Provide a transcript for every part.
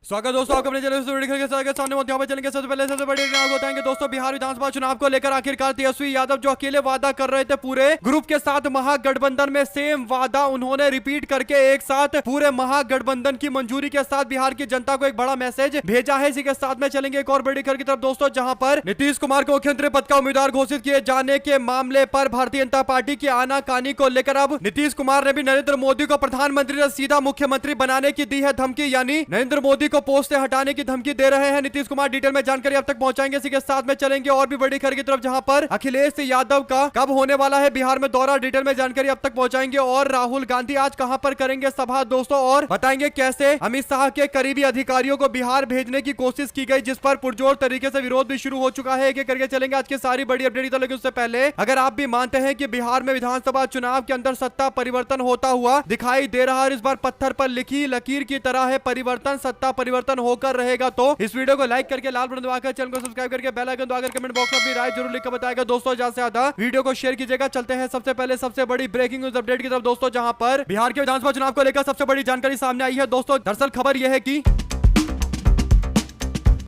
स्वागत दोस्तों आपको अपने चैनल के सामने यहाँ पर चलेंगे। सबसे पहले सबसे बड़ी बताएंगे दोस्तों बिहार विधानसभा चुनाव को लेकर आखिरकार तेजस्वी यादव जो अकेले वादा कर रहे थे पूरे ग्रुप के साथ महागठबंधन में सेम वादा उन्होंने रिपीट करके एक साथ पूरे महागठबंधन की मंजूरी के साथ बिहार की जनता को एक बड़ा मैसेज भेजा है। इसी के साथ में चलेंगे एक और बड़ी खबर की तरफ दोस्तों, जहां पर नीतीश कुमार को मुख्यमंत्री पद का उम्मीदवार घोषित किए जाने के मामले पर भारतीय जनता पार्टी की आनाकानी को लेकर अब नीतीश कुमार ने भी नरेंद्र मोदी को प्रधानमंत्री से सीधा मुख्यमंत्री बनाने की दी है धमकी, यानी नरेंद्र मोदी को पोस्ट से हटाने की धमकी दे रहे हैं नीतीश कुमार। डिटेल में जानकारी अब तक पहुंचाएंगे। इसी के साथ में चलेंगे और भी बड़ी खबर की तरफ, जहां पर अखिलेश यादव का कब होने वाला है बिहार में दौरा, डिटेल में जानकारी अब तक पहुंचाएंगे। और राहुल गांधी आज कहां पर करेंगे सभा दोस्तों, और बताएंगे कैसे अमित शाह के करीबी अधिकारियों को बिहार भेजने की कोशिश की गई, जिस पर पुरजोर तरीके से विरोध भी शुरू हो चुका है। एक एक करके चलेंगे आज की सारी बड़ी अपडेट। तो लेकिन उससे पहले अगर आप भी मानते हैं कि बिहार में विधानसभा चुनाव के अंदर सत्ता परिवर्तन होता हुआ दिखाई दे रहा है, इस बार पत्थर पर लिखी लकीर की तरह है परिवर्तन, सत्ता परिवर्तन होकर रहेगा, तो इस वीडियो को लाइक करके लाल बटन दबाकर चैनल को सब्सक्राइब करके बेल आइकन दबाकर कमेंट बॉक्स में अपनी राय जरूर लिखकर बताएगा दोस्तों। ज्यादा से ज्यादा वीडियो को शेयर कीजिएगा। चलते हैं सबसे पहले सबसे बड़ी ब्रेकिंग न्यूज अपडेट की तरफ दोस्तों, जहां पर बिहार के विधानसभा चुनाव को लेकर सबसे बड़ी जानकारी सामने आई है दोस्तों। दरअसल खबर यह है कि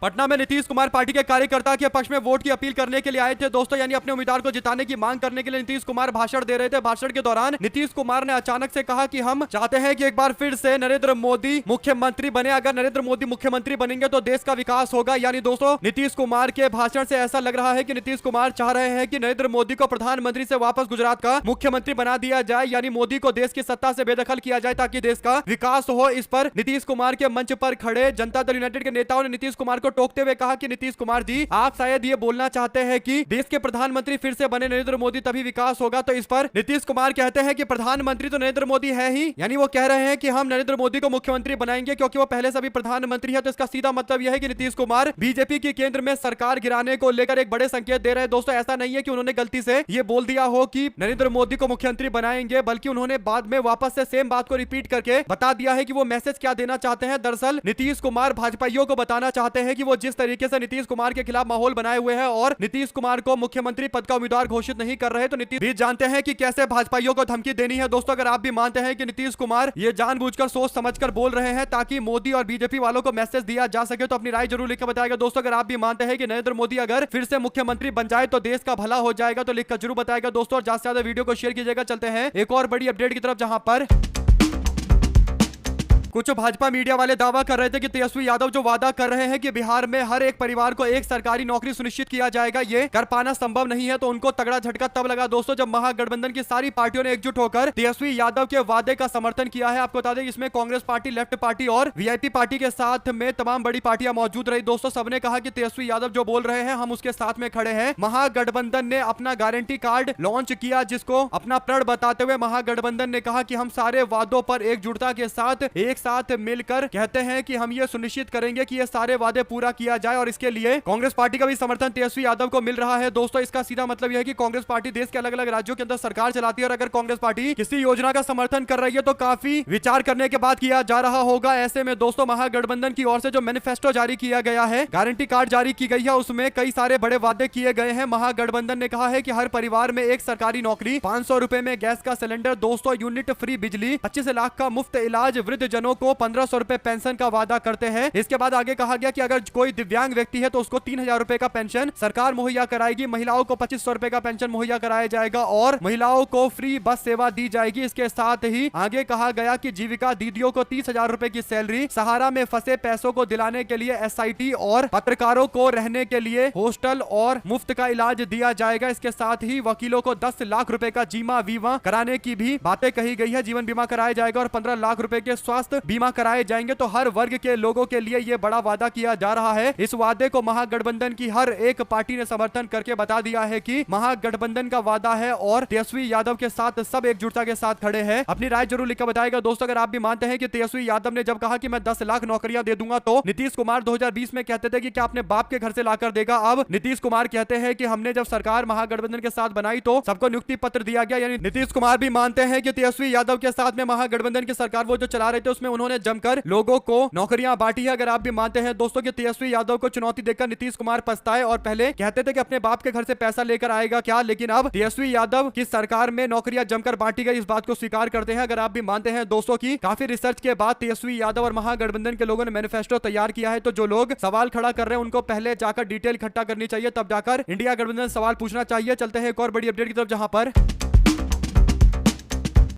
पटना में नीतीश कुमार पार्टी के कार्यकर्ता के पक्ष में वोट की अपील करने के लिए आए थे दोस्तों, यानी अपने उम्मीदवार को जिताने की मांग करने के लिए नीतीश कुमार भाषण दे रहे थे। भाषण के दौरान नीतीश कुमार ने अचानक से कहा कि हम चाहते हैं कि एक बार फिर से नरेंद्र मोदी मुख्यमंत्री बने। अगर नरेंद्र मोदी मुख्यमंत्री बनेंगे तो देश का विकास होगा। यानी दोस्तों नीतीश कुमार के भाषण से ऐसा लग रहा है कि नीतीश कुमार चाह रहे हैं कि नरेंद्र मोदी को प्रधानमंत्री से वापस गुजरात का मुख्यमंत्री बना दिया जाए, यानी मोदी को देश की सत्ता से बेदखल किया जाए ताकि देश का विकास हो। इस पर नीतीश कुमार के मंच पर खड़े जनता दल यूनाइटेड के नेताओं ने नीतीश कुमार को टोकते हुए कहा कि नीतीश कुमार जी आप शायद ये बोलना चाहते हैं कि देश के प्रधानमंत्री फिर से बने नरेंद्र मोदी तभी विकास होगा। तो इस पर नीतीश कुमार कहते हैं कि प्रधानमंत्री तो नरेंद्र मोदी है ही, यानी वो कह रहे हैं कि हम नरेंद्र मोदी को मुख्यमंत्री बनाएंगे क्योंकि वो पहले से भी प्रधानमंत्री है। तो इसका सीधा मतलब यह है कि नीतीश कुमार बीजेपी की केंद्र में सरकार गिराने को लेकर एक बड़े संकेत दे रहे हैं दोस्तों। ऐसा नहीं है कि उन्होंने गलती से ये बोल दिया हो कि नरेंद्र मोदी को मुख्यमंत्री बनाएंगे, बल्कि उन्होंने बाद में वापस से सेम बात को रिपीट करके बता दिया है कि वो मैसेज क्या देना चाहते हैं। दरअसल नीतीश कुमार भाजपाइयों को बताना चाहते हैं कि वो जिस तरीके से नीतीश कुमार के खिलाफ माहौल बनाए हुए हैं और नीतीश कुमार को मुख्यमंत्री पद का उम्मीदवार घोषित नहीं कर रहे, तो नीतीश भी जानते हैं कि कैसे भाजपाइयों को धमकी देनी है दोस्तों। अगर आप भी मानते हैं कि नीतीश कुमार ये जानबूझकर सोच समझकर बोल रहे हैं ताकि मोदी और बीजेपी वालों को मैसेज दिया जा सके, तो अपनी राय जरूर लिखकर बताएगा दोस्तों। अगर आप भी मानते हैं कि नरेंद्र मोदी अगर फिर से मुख्यमंत्री बन जाए तो देश का भला हो जाएगा, तो लिखकर जरूर बताएगा दोस्तों। और ज्यादा से ज्यादा वीडियो को शेयर कीजिएगा। चलते हैं एक और बड़ी अपडेट की तरफ, जहां पर कुछ भाजपा मीडिया वाले दावा कर रहे थे कि तेजस्वी यादव जो वादा कर रहे हैं कि बिहार में हर एक परिवार को एक सरकारी नौकरी सुनिश्चित किया जाएगा, ये कर पाना संभव नहीं है। तो उनको तगड़ा झटका तब लगा दोस्तों जब महागठबंधन की सारी पार्टियों ने एकजुट होकर तेजस्वी यादव के वादे का समर्थन किया है। आपको बता दें इसमें कांग्रेस पार्टी, लेफ्ट पार्टी और वीआईपी पार्टी के साथ में तमाम बड़ी पार्टियां मौजूद रही दोस्तों। सबने कहा कि तेजस्वी यादव जो बोल रहे हैं हम उसके साथ में खड़े हैं। महागठबंधन ने अपना गारंटी कार्ड लॉन्च किया, जिसको अपना प्रण बताते हुए महागठबंधन ने कहा कि हम सारे वादों पर एकजुटता के साथ एक साथ मिलकर कहते हैं कि हम ये सुनिश्चित करेंगे कि ये सारे वादे पूरा किया जाए। और इसके लिए कांग्रेस पार्टी का भी समर्थन तेजस्वी यादव को मिल रहा है दोस्तों। इसका सीधा मतलब यह है कि कांग्रेस पार्टी देश के अलग अलग राज्यों के अंदर सरकार चलाती है, और अगर कांग्रेस पार्टी किसी योजना का समर्थन कर रही है तो काफी विचार करने के बाद किया जा रहा होगा। ऐसे में दोस्तों महागठबंधन की ओर से जो मैनिफेस्टो जारी किया गया है, गारंटी कार्ड जारी की गई है, उसमें कई सारे बड़े वादे किए गए हैं। महागठबंधन ने कहा है कि हर परिवार में एक सरकारी नौकरी, 500 रुपए में गैस का सिलेंडर, 200 यूनिट फ्री बिजली, 25 लाख का मुफ्त इलाज, वृद्ध जनों को 1500 रुपए पेंशन का वादा करते हैं। इसके बाद आगे कहा गया कि अगर कोई दिव्यांग व्यक्ति है तो उसको 3000 रुपए का पेंशन सरकार मुहैया कराएगी, महिलाओं को 2500 रुपए का पेंशन मुहैया कराया जाएगा और महिलाओं को फ्री बस सेवा दी जाएगी। इसके साथ ही आगे कहा गया कि जीविका दीदियों को 30,000 रुपए की सैलरी, सहारा में फंसे पैसों को दिलाने के लिए एसआईटी और पत्रकारों को रहने के लिए हॉस्टल और मुफ्त का इलाज दिया जाएगा। इसके साथ ही वकीलों को 10 लाख रुपए का जीमा बीमा कराने की भी बातें कही गई है। जीवन बीमा कराया जाएगा और 15 लाख रुपए के स्वास्थ्य बीमा कराए जाएंगे। तो हर वर्ग के लोगों के लिए यह बड़ा वादा किया जा रहा है। इस वादे को महागठबंधन की हर एक पार्टी ने समर्थन करके बता दिया है कि महागठबंधन का वादा है और तेजस्वी यादव के साथ सब एकजुटता के साथ खड़े हैं। अपनी राय जरूर लिखकर बताएगा दोस्तों। अगर आप भी मानते हैं कि तेजस्वी यादव ने जब कहा कि मैं 10 लाख नौकरियां दे दूंगा, तो नीतीश कुमार 2020 में कहते थे कि क्या अपने बाप के घर से लाकर देगा। अब नीतीश कुमार कहते हैं कि हमने जब सरकार महागठबंधन के साथ बनाई तो सबको नियुक्ति पत्र दिया गया। यानी नीतीश कुमार भी मानते हैं कि तेजस्वी यादव के साथ में महागठबंधन की सरकार वो जो चला रहे थे उसमें जिसमें उन्होंने जमकर लोगों को नौकरियां बांटी है। अगर आप भी मानते हैं दोस्तों कि तेजस्वी यादव को चुनौती देकर नीतीश कुमार पछताए और पहले कहते थे कि अपने बाप के घर से पैसा लेकर आएगा क्या, लेकिन अब तेजस्वी यादव की सरकार में नौकरियां जमकर बांटी गई, इस बात को स्वीकार करते हैं। अगर आप भी मानते हैं दोस्तों की काफी रिसर्च के बाद तेजस्वी यादव और महागठबंधन के लोगों ने मैनिफेस्टो तैयार किया है, तो जो लोग सवाल खड़ा कर रहे हैं उनको पहले जाकर डिटेल इकट्ठा करनी चाहिए, तब जाकर इंडिया गठबंधन सवाल पूछना चाहिए। चलते हैं एक और बड़ी अपडेट की तरफ, जहां पर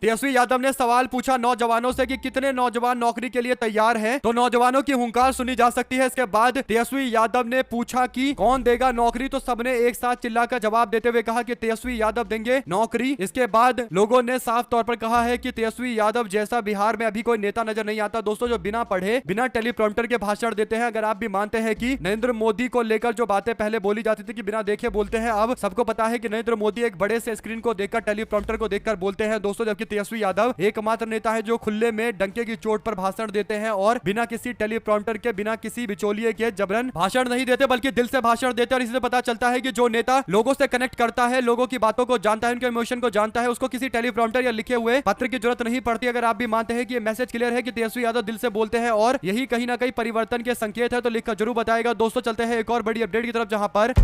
तेजस्वी यादव ने सवाल पूछा नौजवानों से कि कितने नौजवान नौकरी के लिए तैयार हैं, तो नौजवानों की हुंकार सुनी जा सकती है। इसके बाद तेजस्वी यादव ने पूछा कि कौन देगा नौकरी, तो सबने एक साथ चिल्लाकर जवाब देते हुए कहा कि तेजस्वी यादव देंगे नौकरी। इसके बाद लोगों ने साफ तौर पर कहा है कि तेजस्वी यादव जैसा बिहार में अभी कोई नेता नजर नहीं आता दोस्तों, जो बिना पढ़े बिना टेलीप्रॉम्प्टर के भाषण देते हैं। अगर आप भी मानते हैं कि नरेंद्र मोदी को लेकर जो बातें पहले बोली जाती थी कि बिना देखे बोलते हैं, अब सबको पता है कि नरेंद्र मोदी एक बड़े से स्क्रीन को देखकर टेलीप्रॉम्प्टर को देखकर बोलते हैं दोस्तों, जबकि तेजस्वी यादव एकमात्र नेता है जो खुले में डंके की चोट पर भाषण देते हैं और बिना किसी टेलीप्रॉम्प्टर के, बिना किसी बिचौलिए के जबरन भाषण नहीं देते, बल्कि दिल से भाषण देते। और इससे पता चलता है कि जो नेता लोगों से कनेक्ट करता है, लोगों की बातों को जानता है, उनके इमोशन को जानता है, उसको किसी टेलीप्रॉम्प्टर या लिखे हुए पत्र की जरूरत नहीं पड़ती। अगर आप भी मानते हैं कि ये मैसेज क्लियर है कि तेजस्वी यादव दिल से बोलते हैं और यही कहीं ना कहीं परिवर्तन के संकेत है, तो लिखकर जरूर बताएगा दोस्तों। चलते हैं एक और बड़ी अपडेट की तरफ, जहां पर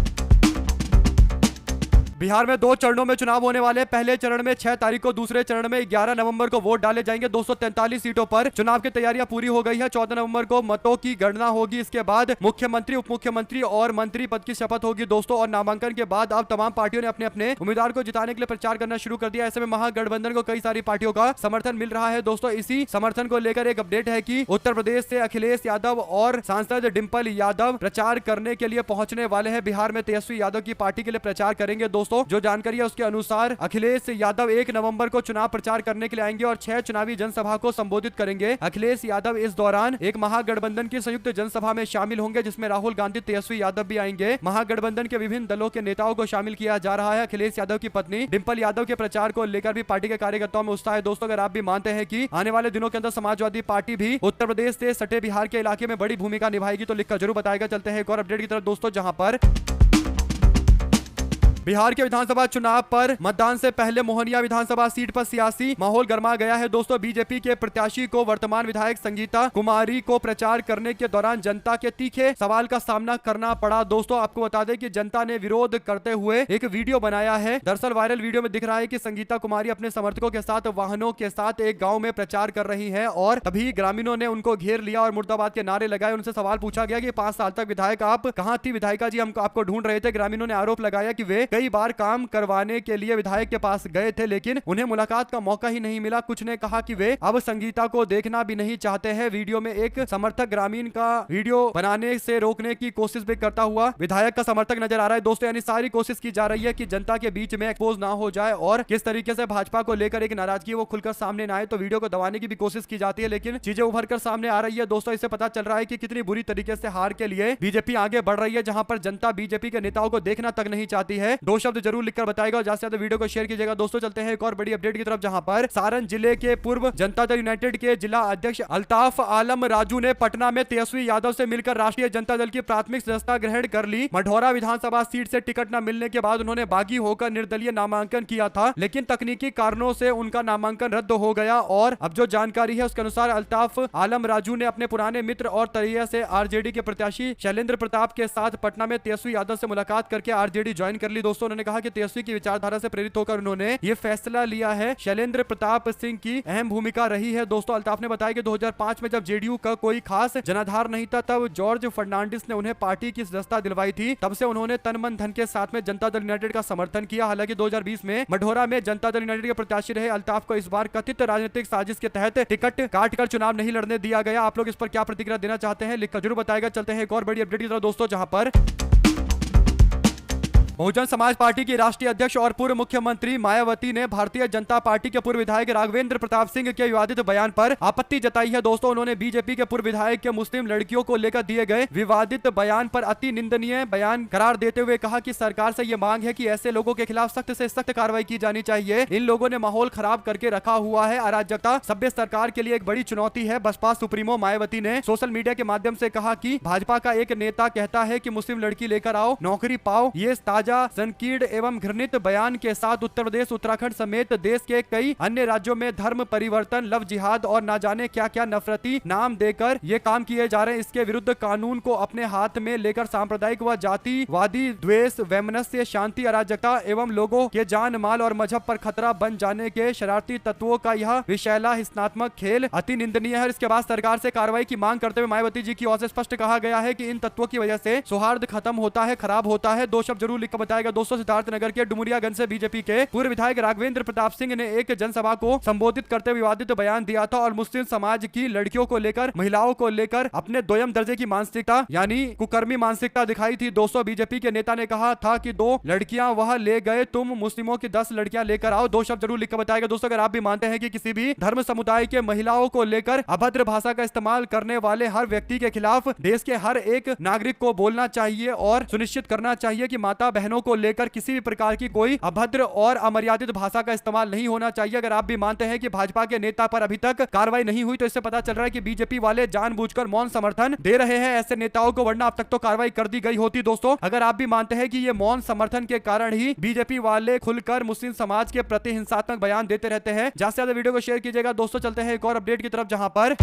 बिहार में 2 चरणों में चुनाव होने वाले। पहले चरण में 6 तारीख को, दूसरे चरण में 11 नवंबर को वोट डाले जाएंगे। 243 सीटों पर चुनाव की तैयारियां पूरी हो गई है। 14 नवंबर को मतों की गणना होगी। इसके बाद मुख्यमंत्री, उप मुख्यमंत्री और मंत्री पद की शपथ होगी दोस्तों। और नामांकन के बाद अब तमाम पार्टियों ने अपने अपने उम्मीदवार को जिताने के लिए प्रचार करना शुरू कर दिया। ऐसे में महागठबंधन को कई सारी पार्टियों का समर्थन मिल रहा है दोस्तों। इसी समर्थन को लेकर एक अपडेट है कि उत्तर प्रदेश से अखिलेश यादव और सांसद डिंपल यादव प्रचार करने के लिए पहुंचने वाले हैं। बिहार में तेजस्वी यादव की पार्टी के लिए प्रचार करेंगे दोस्तों। जो जानकारी उसके अनुसार अखिलेश यादव 1 नवंबर को चुनाव प्रचार करने के लिए आएंगे और 6 चुनावी जनसभा को संबोधित करेंगे। अखिलेश यादव इस दौरान एक महागठबंधन की संयुक्त जनसभा में शामिल होंगे, जिसमें राहुल गांधी, तेजस्वी यादव भी आएंगे। महागठबंधन के विभिन्न दलों के नेताओं को शामिल किया जा रहा है। अखिलेश यादव की पत्नी डिंपल यादव के प्रचार को लेकर भी पार्टी के कार्यकर्ताओं में उत्साह है दोस्तों। अगर आप भी मानते हैं कि आने वाले दिनों के अंदर समाजवादी पार्टी भी उत्तर प्रदेश से सटे बिहार के इलाके में बड़ी भूमिका निभाएगी, तो लिखकर जरूर बताएगा। चलते हैं एक और अपडेट की तरफ दोस्तों, जहां पर बिहार के विधानसभा चुनाव पर मतदान से पहले मोहनिया विधानसभा सीट पर सियासी माहौल गर्मा गया है दोस्तों। बीजेपी के प्रत्याशी को वर्तमान विधायक संगीता कुमारी को प्रचार करने के दौरान जनता के तीखे सवाल का सामना करना पड़ा दोस्तों। आपको बता दें कि जनता ने विरोध करते हुए एक वीडियो बनाया है। दरअसल वायरल वीडियो में दिख रहा है कि संगीता कुमारी अपने समर्थकों के साथ वाहनों के साथ एक गाँव में प्रचार कर रही है और तभी ग्रामीणों ने उनको घेर लिया और मुर्दाबाद के नारे लगाए। उनसे सवाल पूछा गया कि 5 साल तक विधायक आप कहाँ थी विधायिका जी, हम आपको ढूंढ रहे थे। ग्रामीणों ने आरोप लगाया कि वे कई बार काम करवाने के लिए विधायक के पास गए थे, लेकिन उन्हें मुलाकात का मौका ही नहीं मिला। कुछ ने कहा कि वे अब संगीता को देखना भी नहीं चाहते हैं। वीडियो में एक समर्थक ग्रामीण का वीडियो बनाने से रोकने की कोशिश भी करता हुआ विधायक का समर्थक नजर आ रहा है दोस्तों। यानी सारी कोशिश की जा रही है कि जनता के बीच में एक्सपोज ना हो जाए और किस तरीके से भाजपा को लेकर एक नाराजगी वो खुलकर सामने ना आए, तो वीडियो को दबाने की भी कोशिश की जाती है, लेकिन चीजें उभर कर सामने आ रही है दोस्तों। इससे पता चल रहा है कि कितनी बुरी तरीके से हार के लिए बीजेपी आगे बढ़ रही है, जहां पर जनता बीजेपी के नेताओं को देखना तक नहीं चाहती है। 2 शब्द जरूर लिखकर बताएगा और ज्यादा से ज्यादा वीडियो को शेयर कीजिएगा दोस्तों। चलते हैं एक और बड़ी अपडेट की तरफ, जहां पर सारण जिले के पूर्व जनता दल यूनाइटेड के जिला अध्यक्ष अल्ताफ आलम राजू ने पटना में तेजस्वी यादव से मिलकर राष्ट्रीय जनता दल की प्राथमिक सदस्यता ग्रहण कर ली। मढ़ौरा विधानसभा सीट से टिकट न मिलने के बाद उन्होंने बागी होकर निर्दलीय नामांकन किया था, लेकिन तकनीकी कारणों से उनका नामांकन रद्द हो गया। और अब जो जानकारी है उसके अनुसार अल्ताफ आलम राजू ने अपने पुराने मित्र और तरिया से आरजेडी के प्रत्याशी शैलेंद्र प्रताप के साथ पटना में तेजस्वी यादव से मुलाकात करके आरजेडी ज्वाइन कर ली दोस्तों। उन्होंने कहा कि तेजस्वी की विचारधारा से प्रेरित होकर उन्होंने ये फैसला लिया है। शैलेंद्र प्रताप सिंह की अहम भूमिका रही है दोस्तों। अल्ताफ ने बताया कि 2005 में जब जेडीयू का कोई खास जनाधार नहीं था, तब जॉर्ज फर्नांडिस ने उन्हें पार्टी की सदस्यता दिलवाई थी। तब से उन्होंने तन मन धन के साथ में जनता दल यूनाइटेड का समर्थन किया। हालांकि 2020 में मढ़ौरा में जनता दल यूनाइटेड के प्रत्याशी रहे अल्ताफ को इस बार कथित राजनीतिक साजिश के तहत टिकट काटकर चुनाव नहीं लड़ने दिया गया। आप लोग इस पर क्या प्रतिक्रिया देना चाहते हैं, लिखकर जरूर बताएगा। चलते हैं एक और बड़ी अपडेट की तरफ दोस्तों, जहां पर बहुजन समाज पार्टी की राष्ट्रीय अध्यक्ष और पूर्व मुख्यमंत्री मायावती ने भारतीय जनता पार्टी के पूर्व विधायक राघवेंद्र प्रताप सिंह के विवादित बयान पर आपत्ति जताई है दोस्तों। उन्होंने बीजेपी के पूर्व विधायक के मुस्लिम लड़कियों को लेकर दिए गए विवादित बयान पर अति निंदनीय बयान करार देते हुए कहा कि सरकार से यह मांग है कि ऐसे लोगों के खिलाफ सख्त से सख्त कार्रवाई की जानी चाहिए। इन लोगों ने माहौल खराब करके रखा हुआ है। अराजकता सभ्य सरकार के लिए एक बड़ी चुनौती है। बसपा सुप्रीमो मायावती ने सोशल मीडिया के माध्यम से कहा कि भाजपा का एक नेता कहता है कि मुस्लिम लड़की लेकर आओ, नौकरी पाओ, ये ताजा ताजा संकीर्ण एवं घृणित बयान के साथ उत्तर प्रदेश, उत्तराखंड समेत देश के कई अन्य राज्यों में धर्म परिवर्तन, लव जिहाद और ना जाने क्या क्या नफरती नाम देकर ये काम किए जा रहे हैं। इसके विरुद्ध कानून को अपने हाथ में लेकर सांप्रदायिक व जातिवादी द्वेष, वैमनस्य, शांति, अराजकता एवं लोगों के जान माल और मजहब पर खतरा बन जाने के शरारती तत्वों का यह विषैला हिंसात्मक खेल अति निंदनीय है। इसके बाद सरकार से कार्रवाई की मांग करते हुए मायावती जी की ओर से स्पष्ट कहा गया है कि इन तत्वों की वजह से सौहार्द खत्म होता है, खराब होता है। दो शब्द जरूर लिखकर बताएगा दोस्तों। सिद्धार्थनगर के डुमरियागंज से बीजेपी के पूर्व विधायक राघवेंद्र प्रताप सिंह ने एक जनसभा को संबोधित करते हुए विवादित बयान दिया था और मुस्लिम समाज की लड़कियों को लेकर, महिलाओं को लेकर अपने दोयम दर्जे की मानसिकता यानी कुकर्मी मानसिकता दिखाई थी। दोस्तों बीजेपी के नेता ने कहा था कि 2 लड़कियां वह ले गए, तुम मुस्लिमों की 10 लड़कियां लेकर आओ। दो शब्द जरूर लिखकर बताएगा दोस्तों। अगर आप भी मानते हैं कि किसी भी धर्म समुदाय के महिलाओं को लेकर अभद्र भाषा का इस्तेमाल करने वाले हर व्यक्ति के खिलाफ देश के हर एक नागरिक को बोलना चाहिए और सुनिश्चित करना चाहिए कि माता बहनों को लेकर किसी भी प्रकार की कोई अभद्र और अमर्यादित भाषा का इस्तेमाल नहीं होना चाहिए। अगर आप भी मानते हैं कि भाजपा के नेता पर अभी तक कार्रवाई नहीं हुई तो इससे पता चल रहा है कि बीजेपी वाले जानबूझकर मौन समर्थन दे रहे हैं ऐसे नेताओं को, वरना अब तक तो कार्रवाई कर दी गई होती। दोस्तों अगर आप भी मानते हैं कि ये मौन समर्थन के कारण ही बीजेपी वाले खुलकर मुस्लिम समाज के प्रति हिंसात्मक बयान देते रहते हैं। ज्यादा से ज्यादा वीडियो को शेयर कीजिएगा दोस्तों। चलते हैं एक और अपडेट की तरफ, जहां पर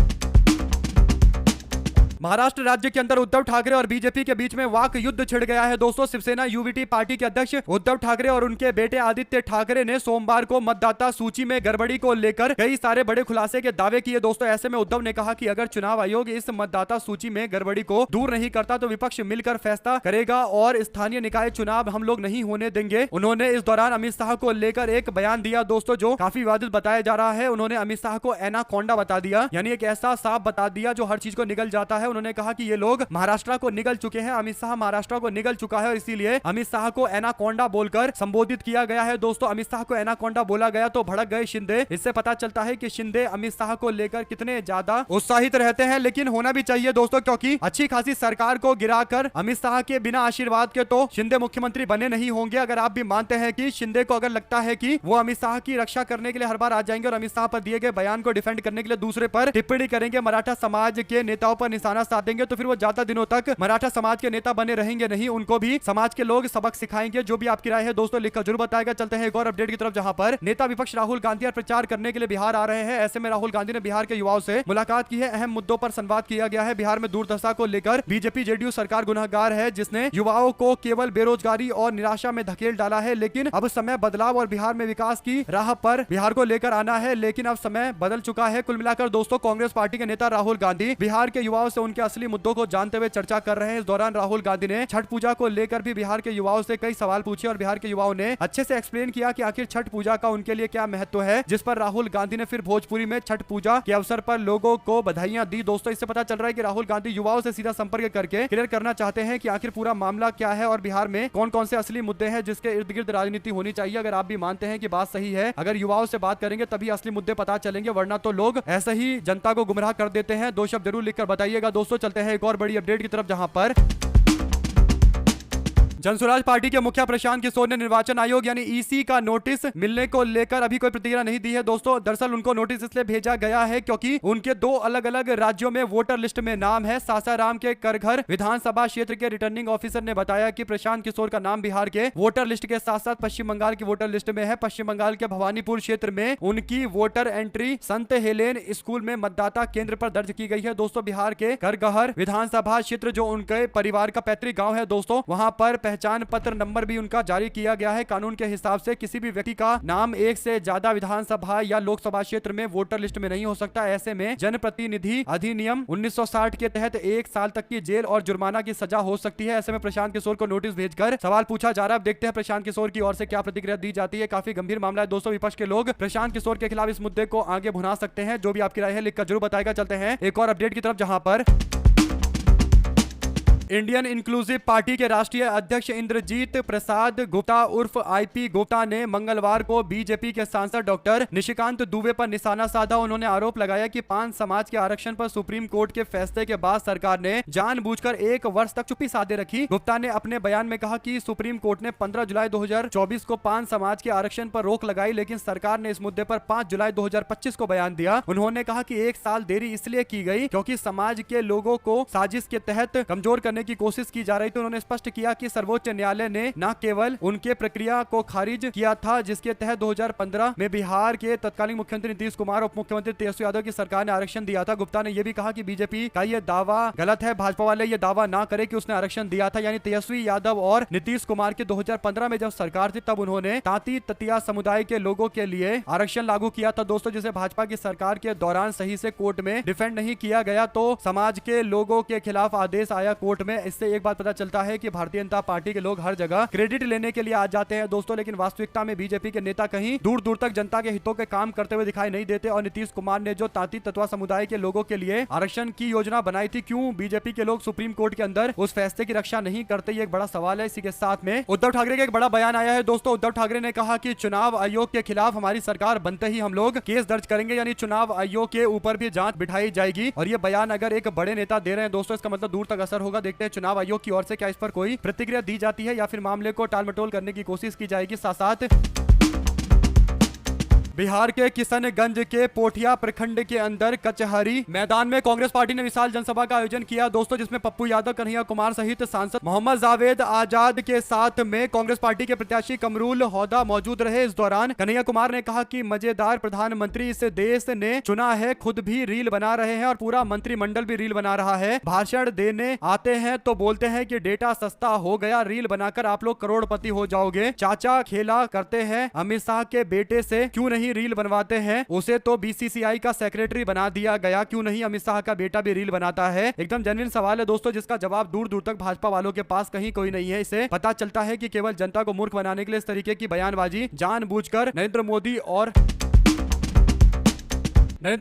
महाराष्ट्र राज्य के अंदर उद्धव ठाकरे और बीजेपी के बीच में वाक युद्ध छिड़ गया है दोस्तों। शिवसेना यूवीटी पार्टी के अध्यक्ष उद्धव ठाकरे और उनके बेटे आदित्य ठाकरे ने सोमवार को मतदाता सूची में गड़बड़ी को लेकर कई सारे बड़े खुलासे के दावे किए दोस्तों। ऐसे में उद्धव ने कहा कि अगर चुनाव आयोग इस मतदाता सूची में गड़बड़ी को दूर नहीं करता तो विपक्ष मिलकर फैसला करेगा और स्थानीय निकाय चुनाव हम लोग नहीं होने देंगे। उन्होंने इस दौरान अमित शाह को लेकर एक बयान दिया दोस्तों जो काफी विवादित बताया जा रहा है। उन्होंने अमित शाह को एनाकोंडा बता दिया, यानी एक ऐसा सांप बता दिया जो हर चीज को निगल जाता है। उन्होंने कहा कि ये लोग महाराष्ट्र को निगल चुके हैं, अमित शाह महाराष्ट्र को निगल चुका है और इसीलिए अमित शाह को एनाकोंडा बोलकर संबोधित किया गया है दोस्तों। अमित शाह को एनाकोंडा बोला गया तो भड़क गए शिंदे। इससे पता चलता है कि शिंदे अमित शाह को लेकर कितने ज्यादा उत्साहित रहते हैं, लेकिन होना भी चाहिए दोस्तों, क्योंकि अच्छी खासी सरकार को गिराकर अमित शाह के बिना आशीर्वाद के तो शिंदे मुख्यमंत्री बने नहीं होंगे। अगर आप भी मानते हैं कि शिंदे को अगर लगता है कि वो अमित शाह की रक्षा करने के लिए हर बार आ जाएंगे और अमित शाह पर दिए गए बयान को डिफेंड करने के लिए दूसरे पर टिप्पणी करेंगे, मराठा समाज के नेताओं पर निशाना साधेंगे, तो फिर वो ज्यादा दिनों तक मराठा समाज के नेता बने रहेंगे नहीं। उनको भी समाज के लोग सबक सिखाएंगे। जो भी आपकी राय है दोस्तों लिखकर जरूर बताएगा। चलते हैं एक और अपडेट की तरफ, जहां पर नेता विपक्ष राहुल गांधी प्रचार करने के लिए बिहार आ रहे हैं। ऐसे में राहुल गांधी ने बिहार के युवाओं से मुलाकात की है, अहम मुद्दों पर संवाद किया गया है। बिहार में दुर्दशा को लेकर बीजेपी जेडीयू सरकार गुनहगार है, जिसने युवाओं को केवल बेरोजगारी और निराशा में धकेल डाला है। लेकिन अब समय बदलाव और बिहार में विकास की राह पर बिहार को लेकर आना है, लेकिन अब समय बदल चुका है। कुल मिलाकर दोस्तों कांग्रेस पार्टी के नेता राहुल गांधी बिहार के युवाओं से उनके असली मुद्दों को जानते हुए चर्चा कर रहे हैं। इस दौरान राहुल गांधी ने छठ पूजा को लेकर भी बिहार के युवाओं से कई सवाल पूछे और बिहार के युवाओं ने अच्छे से एक्सप्लेन किया कि आखिर छठ पूजा का उनके लिए क्या महत्व है, जिस पर राहुल गांधी ने फिर भोजपुरी में छठ पूजा के अवसर पर लोगों को बधाइयां दी। दोस्तों इससे पता चल रहा है कि राहुल गांधी युवाओं से सीधा संपर्क करके क्लियर करना चाहते हैं कि आखिर पूरा मामला क्या है और बिहार में कौन कौन से असली मुद्दे हैं जिसके इर्द गिर्द राजनीति होनी चाहिए। अगर आप भी मानते हैं कि बात सही है, अगर युवाओं से बात करेंगे तभी असली मुद्दे पता चलेंगे, वरना तो लोग ऐसे ही जनता को गुमराह कर देते हैं। दो शब्द जरूर लिखकर बताइएगा दोस्तों। चलते हैं एक और बड़ी अपडेट की तरफ, जहां पर जनसुराज पार्टी के मुखिया प्रशांत किशोर ने निर्वाचन आयोग यानी ईसी का नोटिस मिलने को लेकर अभी कोई प्रतिक्रिया नहीं दी है दोस्तों। दरअसल उनको नोटिस इसलिए भेजा गया है क्योंकि उनके 2 अलग अलग राज्यों में वोटर लिस्ट में नाम है। सासाराम के करघर विधानसभा क्षेत्र के रिटर्निंग ऑफिसर ने बताया कि प्रशांत किशोर का नाम बिहार के वोटर लिस्ट के साथ साथ पश्चिम बंगाल की वोटर लिस्ट में है। पश्चिम बंगाल के भवानीपुर क्षेत्र में उनकी वोटर एंट्री संत हेलेन स्कूल में मतदाता केंद्र पर दर्ज की गई है। दोस्तों बिहार के करघर विधानसभा क्षेत्र जो उनके परिवार का पैतृक गाँव है दोस्तों, वहां पर पहचान पत्र नंबर भी उनका जारी किया गया है। कानून के हिसाब से किसी भी व्यक्ति का नाम एक से ज्यादा विधानसभा या लोकसभा क्षेत्र में वोटर लिस्ट में नहीं हो सकता। ऐसे में जनप्रतिनिधि अधिनियम 1960 के तहत 1 साल तक की जेल और जुर्माना की सजा हो सकती है। ऐसे में प्रशांत किशोर को नोटिस भेजकर सवाल पूछा जा रहा है। अब देखते हैं प्रशांत किशोर की ओर से क्या प्रतिक्रिया दी जाती है। काफी गंभीर मामला है दोस्तों। विपक्ष के लोग प्रशांत किशोर के खिलाफ इस मुद्दे को आगे भुना सकते हैं। जो भी आपकी राय है लिखकर जरूर बताएगा। चलते हैं एक और अपडेट की तरफ, जहां पर इंडियन इंक्लूसिव पार्टी के राष्ट्रीय अध्यक्ष इंद्रजीत प्रसाद गुप्ता उर्फ आईपी गुप्ता ने मंगलवार को बीजेपी के सांसद डॉक्टर निशिकांत दुबे पर निशाना साधा। उन्होंने आरोप लगाया कि 5 समाज के आरक्षण पर सुप्रीम कोर्ट के फैसले के बाद सरकार ने जानबूझकर 1 वर्ष तक चुप्पी साधे रखी। गुप्ता ने अपने बयान में कहा कि सुप्रीम कोर्ट ने 15 जुलाई 2024 को 5 समाज के आरक्षण पर रोक लगाई, लेकिन सरकार ने इस मुद्दे पर 5 जुलाई 2025 को बयान दिया। उन्होंने कहा कि 1 साल देरी इसलिए की गई क्योंकि समाज के लोगों को साजिश के तहत कमजोर करने करने की कोशिश की जा रही थी। उन्होंने स्पष्ट किया कि सर्वोच्च न्यायालय ने न केवल उनके प्रक्रिया को खारिज किया था जिसके तहत 2015 में बिहार के तत्कालीन मुख्यमंत्री नीतीश कुमार और उप मुख्यमंत्री तेजस्वी यादव की सरकार ने आरक्षण दिया था। गुप्ता ने यह भी कहा कि बीजेपी का यह दावा गलत है, भाजपा वाले ये दावा ना करे कि उसने आरक्षण दिया था। यानी तेजस्वी यादव और नीतीश कुमार की 2015 में जब सरकार थी तब उन्होंने तांती ततिया समुदाय के लोगों के लिए आरक्षण लागू किया था दोस्तों, जिसे भाजपा की सरकार के दौरान सही से कोर्ट में डिफेंड नहीं किया गया तो समाज के लोगों के खिलाफ आदेश आया कोर्ट में। इससे एक बात पता चलता है कि भारतीय जनता पार्टी के लोग हर जगह क्रेडिट लेने के लिए आ जाते हैं दोस्तों, लेकिन वास्तविकता में बीजेपी के नेता कहीं दूर दूर तक जनता के हितों के काम करते हुए दिखाई नहीं देते। और नीतीश कुमार ने जो तांती तत्वा समुदाय के लोगों के लिए आरक्षण की योजना बनाई थी, क्यों बीजेपी के लोग सुप्रीम कोर्ट के अंदर उस फैसले की रक्षा नहीं करते, ये एक बड़ा सवाल है। इसी के साथ में उद्धव ठाकरे का एक बड़ा बयान आया है दोस्तों। उद्धव ठाकरे ने कहा कि चुनाव आयोग के खिलाफ हमारी सरकार बनते ही हम लोग केस दर्ज करेंगे, यानी चुनाव आयोग के ऊपर भी जांच बिठाई जाएगी। और ये बयान अगर एक बड़े नेता दे रहे हैं दोस्तों, इसका मतलब दूर तक असर होगा। देखते हैं चुनाव आयोग की ओर से क्या इस पर कोई प्रतिक्रिया दी जाती है या फिर मामले को टालमटोल करने की कोशिश की जाएगी। साथ साथ बिहार के किशनगंज के पोठिया प्रखंड के अंदर कचहरी मैदान में कांग्रेस पार्टी ने विशाल जनसभा का आयोजन किया दोस्तों, जिसमें पप्पू यादव, कन्हैया कुमार सहित सांसद मोहम्मद जावेद आजाद के साथ में कांग्रेस पार्टी के प्रत्याशी कमरुल होदा मौजूद रहे। इस दौरान कन्हैया कुमार ने कहा कि मजेदार प्रधानमंत्री इस देश ने चुना है, खुद भी रील बना रहे हैं और पूरा मंत्रिमंडल भी रील बना रहा है। भाषण देने आते हैं तो बोलते हैं कि डेटा सस्ता हो गया, रील बनाकर आप लोग करोड़पति हो जाओगे। चाचा खेला करते हैं अमित शाह के बेटे से, क्यों नहीं रील बनवाते हैं? उसे तो बीसीसीआई का सेक्रेटरी बना दिया गया, क्यों नहीं अमित शाह का बेटा भी रील बनाता है? एकदम जेन्युइन सवाल है दोस्तों, जिसका जवाब दूर दूर तक भाजपा वालों के पास कहीं कोई नहीं है। इसे पता चलता है कि केवल जनता को मूर्ख बनाने के लिए इस तरीके की बयानबाजी जानबूझकर नरेंद्र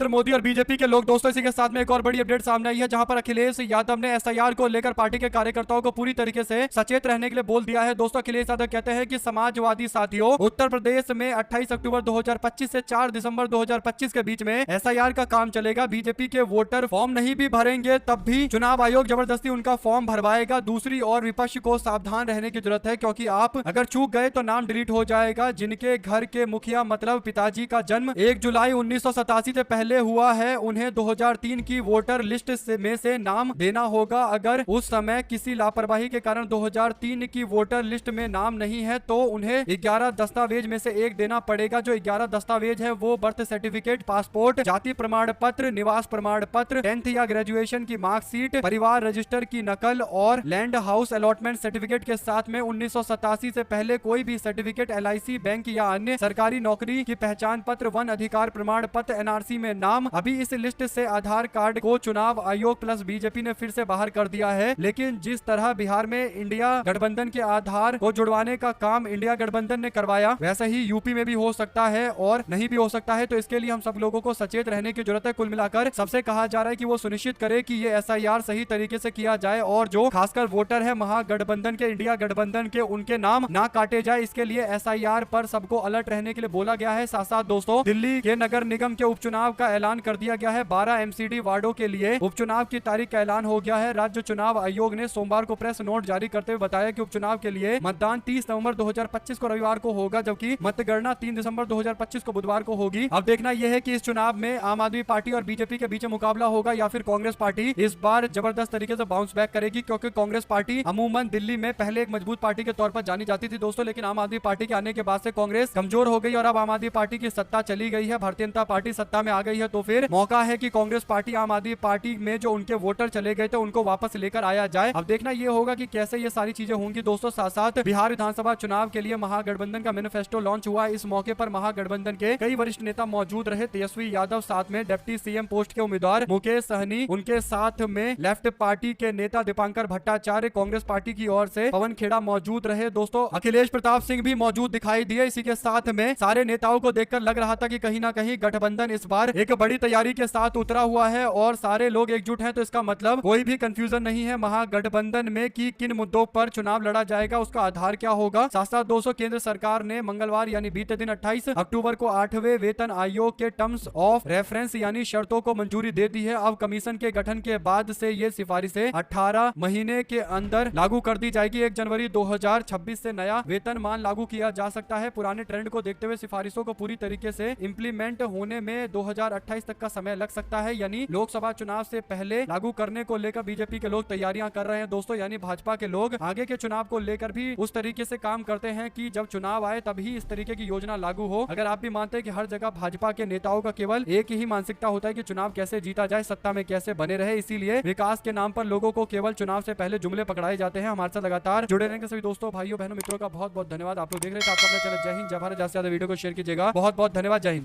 मोदी और बीजेपी के लोग दोस्तों। इसी के साथ में एक और बड़ी अपडेट सामने आई है, जहां पर अखिलेश यादव ने एसआईआर को लेकर पार्टी के कार्यकर्ताओं को पूरी तरीके से सचेत रहने के लिए बोल दिया है दोस्तों। अखिलेश यादव कहते हैं कि समाजवादी साथियों, उत्तर प्रदेश में 28 अक्टूबर 2025 से 4 दिसंबर 2025 के बीच में एसआईआर का काम चलेगा। बीजेपी के वोटर फॉर्म नहीं भी भरेंगे तब भी चुनाव आयोग जबरदस्ती उनका फॉर्म भरवाएगा। दूसरी ओर विपक्ष को सावधान रहने की जरूरत है, क्योंकि आप अगर चूक गए तो नाम डिलीट हो जाएगा। जिनके घर के मुखिया मतलब पिताजी का जन्म 1 जुलाई 1987 से पहले हुआ है, उन्हें 2003 की वोटर लिस्ट में से नाम देना होगा। अगर उस समय किसी लापरवाही के कारण 2003 की वोटर लिस्ट में नाम नहीं है तो उन्हें 11 दस्तावेज में से एक देना पड़ेगा। जो 11 दस्तावेज है वो बर्थ सर्टिफिकेट, पासपोर्ट, जाति प्रमाण पत्र, निवास प्रमाण पत्र, 10th या ग्रेजुएशन की मार्कशीट, परिवार रजिस्टर की नकल और लैंड हाउस अलॉटमेंट सर्टिफिकेट के साथ में 1987 से पहले कोई भी सर्टिफिकेट, LIC, बैंक या अन्य सरकारी नौकरी की पहचान पत्र, वन अधिकार प्रमाण पत्र, NRC में नाम। अभी इस लिस्ट से आधार कार्ड को चुनाव आयोग प्लस बीजेपी ने फिर से बाहर कर दिया है। लेकिन जिस तरह बिहार में इंडिया गठबंधन के आधार को जुड़वाने का काम इंडिया गठबंधन ने करवाया, वैसा ही यूपी में भी हो सकता है और नहीं भी हो सकता है। तो इसके लिए हम सब लोगों को सचेत रहने की जरूरत है। कुल मिलाकर सबसे कहा जा रहा है कि वो सुनिश्चित करे कि ये एसआईआर सही तरीके से किया जाए और जो खासकर वोटर है महागठबंधन के, इंडिया गठबंधन के, उनके नाम ना काटे जाए। इसके लिए एसआईआर पर सबको अलर्ट रहने के लिए बोला गया है। साथ साथ दोस्तों, दिल्ली के नगर निगम के उपचुनाव का ऐलान कर दिया गया है। 12 एमसीडी वार्डों के लिए उपचुनाव की तारीख का ऐलान हो गया है। राज्य चुनाव आयोग ने सोमवार को प्रेस नोट जारी करते हुए बताया कि उपचुनाव के लिए मतदान 30 नवंबर 2025 को रविवार को होगा, जबकि मतगणना 3 दिसंबर 2025 को बुधवार को होगी। अब देखना यह है कि इस चुनाव में आम आदमी पार्टी और बीजेपी के बीच मुकाबला होगा या फिर कांग्रेस पार्टी इस बार जबरदस्त तरीके से बाउंस बैक करेगी, क्योंकि कांग्रेस पार्टी अमूमन दिल्ली में पहले एक मजबूत पार्टी के तौर पर जानी जाती थी दोस्तों। लेकिन आम आदमी पार्टी के आने के बाद से कांग्रेस कमजोर हो गई और अब आम आदमी पार्टी की सत्ता चली गई है, भारतीय जनता पार्टी सत्ता में आ गई है। तो फिर मौका है कि कांग्रेस पार्टी आम आदमी पार्टी में जो उनके वोटर चले गए थे उनको वापस लेकर आया जाए। अब देखना यह होगा कि कैसे ये सारी चीजें होंगी दोस्तों। साथ साथ बिहार विधानसभा चुनाव के लिए महागठबंधन का मैनिफेस्टो लॉन्च हुआ। इस मौके पर महागठबंधन के कई वरिष्ठ नेता मौजूद रहे। तेजस्वी यादव, साथ में डिप्टी सीएम पोस्ट के उम्मीदवार मुकेश सहनी, उनके साथ में लेफ्ट पार्टी के नेता दीपांकर भट्टाचार्य, कांग्रेस पार्टी की ओर से पवन खेड़ा मौजूद रहे दोस्तों। अखिलेश प्रताप सिंह भी मौजूद दिखाई दिए। इसी के साथ में सारे नेताओं को देखकर लग रहा था कि कहीं ना कहीं गठबंधन इस बार एक बड़ी तैयारी के साथ उतरा हुआ है और सारे लोग एकजुट हैं। तो इसका मतलब कोई भी कंफ्यूजन नहीं है महागठबंधन में कि किन मुद्दों पर चुनाव लड़ा जाएगा, उसका आधार क्या होगा। साथ साथ दोस्तों, केंद्र सरकार ने मंगलवार यानी बीते दिन 28 अक्टूबर को 8वें वेतन आयोग के टर्म्स ऑफ रेफरेंस यानी शर्तों को मंजूरी दे दी है। अब कमीशन के गठन के बाद से ये सिफारिशें 18 महीने के अंदर लागू कर दी जाएगी। 1 जनवरी 2026 से नया वेतनमान लागू किया जा सकता है। पुराने ट्रेंड को देखते हुए सिफारिशों को पूरी तरीके से इंप्लीमेंट होने में 2028 तक का समय लग सकता है, यानी लोकसभा चुनाव से पहले लागू करने को लेकर बीजेपी के लोग तैयारियां कर रहे हैं दोस्तों। यानी भाजपा के लोग आगे के चुनाव को लेकर भी उस तरीके से काम करते हैं कि जब चुनाव आए तभी इस तरीके की योजना लागू हो। अगर आप भी मानते हैं कि हर जगह भाजपा के नेताओं का केवल एक ही मानसिकता होता है कि चुनाव कैसे जीता जाए, सत्ता में कैसे बने रहे, इसीलिए विकास के नाम पर लोगों को केवल चुनाव से पहले जुमले पकड़ाए जाते हैं। हमारे साथ लगातार जुड़े रहेंगे सभी दोस्तों, भाइयों बहनों, मित्रों का बहुत बहुत धन्यवाद। आप लोग देख रहे थे, आपका अपना चैनल जय हिंद जय भारत। ज्यादा से ज्यादा वीडियो को शेयर कीजिएगा। बहुत बहुत धन्यवाद। जय हिंद।